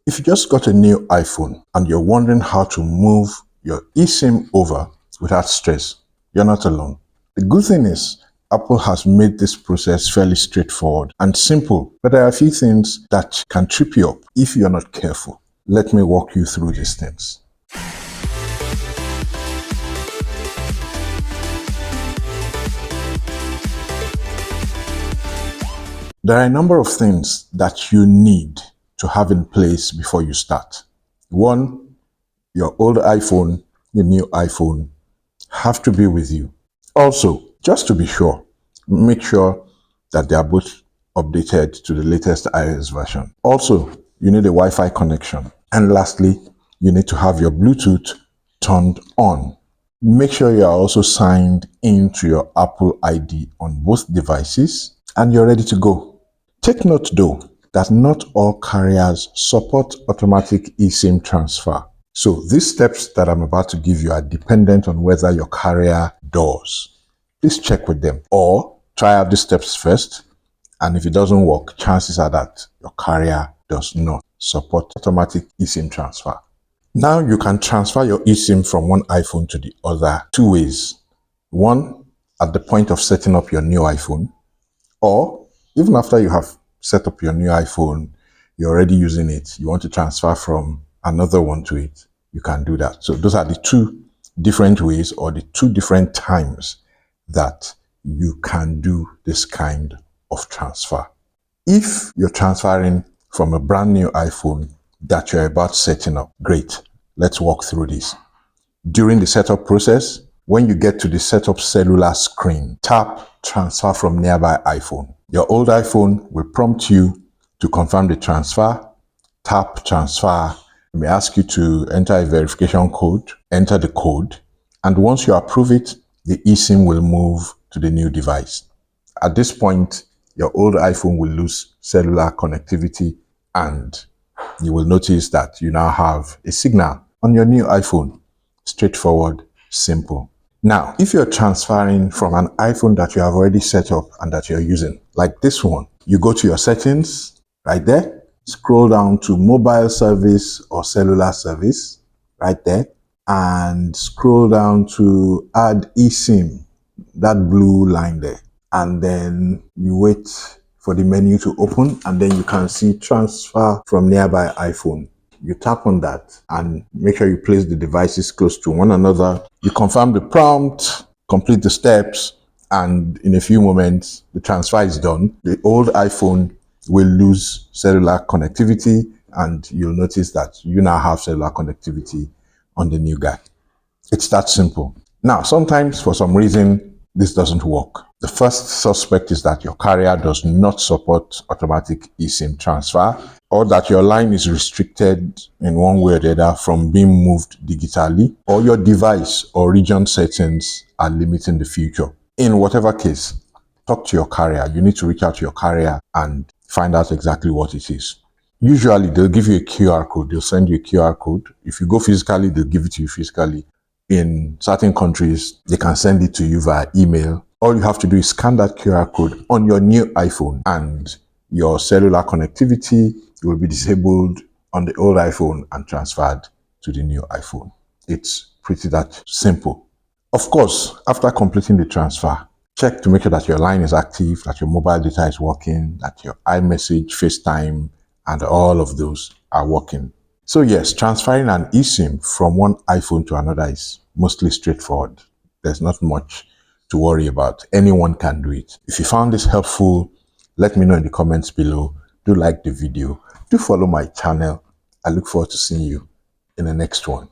If you just got a new iPhone and you're wondering how to move your eSIM over without stress, you're not alone. The good thing is, Apple has made this process fairly straightforward and simple, but there are a few things that can trip you up if you're not careful. Let me walk you through these things. There are a number of things that you need to have in place before you start. One, your old iPhone, the new iPhone have to be with you. Also, just to be sure, make sure that they are both updated to the latest iOS version. Also, you need a Wi-Fi connection. And lastly, you need to have your Bluetooth turned on. Make sure you are also signed into your Apple ID on both devices and you're ready to go. Take note though, that not all carriers support automatic eSIM transfer. So these steps that I'm about to give you are dependent on whether your carrier does. Please check with them or try out these steps first. And if it doesn't work, chances are that your carrier does not support automatic eSIM transfer. Now you can transfer your eSIM from one iPhone to the other two ways. One, at the point of setting up your new iPhone, or even after you have set up your new iPhone, you're already using it, you want to transfer from another one to it, you can do that. So those are the two different ways or the two different times that you can do this kind of transfer. If you're transferring from a brand new iPhone that you're about setting up, great. Let's walk through this. During the setup process, when you get to the setup cellular screen, tap transfer from nearby iPhone. Your old iPhone will prompt you to confirm the transfer. Tap transfer. It may ask you to enter a verification code. Enter the code. And once you approve it, the eSIM will move to the new device. At this point, your old iPhone will lose cellular connectivity and you will notice that you now have a signal on your new iPhone. Straightforward, simple. Now, if you're transferring from an iPhone that you have already set up and that you're using, like this one, you go to your settings right there, scroll down to mobile service or cellular service right there, and scroll down to add eSIM, that blue line there. And then you wait for the menu to open and then you can see transfer from nearby iPhone. You tap on that and make sure you place the devices close to one another. You confirm the prompt, complete the steps, and in a few moments, the transfer is done. The old iPhone will lose cellular connectivity and you'll notice that you now have cellular connectivity on the new guy. It's that simple. Now, sometimes for some reason, this doesn't work. The first suspect is that your carrier does not support automatic eSIM transfer, or that your line is restricted in one way or the other from being moved digitally, or your device or region settings are limiting the feature. In whatever case, talk to your carrier. You need to reach out to your carrier and find out exactly what it is. Usually, they'll give you a QR code. They'll send you a QR code. If you go physically, they'll give it to you physically. In certain countries, they can send it to you via email. All you have to do is scan that QR code on your new iPhone and your cellular connectivity will be disabled on the old iPhone and transferred to the new iPhone. It's pretty that simple. Of course, after completing the transfer, check to make sure that your line is active, that your mobile data is working, that your iMessage, FaceTime, and all of those are working. So yes, transferring an eSIM from one iPhone to another is mostly straightforward. There's not much to worry about. Anyone can do it. If you found this helpful, let me know in the comments below. Do like the video. Do follow my channel. I look forward to seeing you in the next one.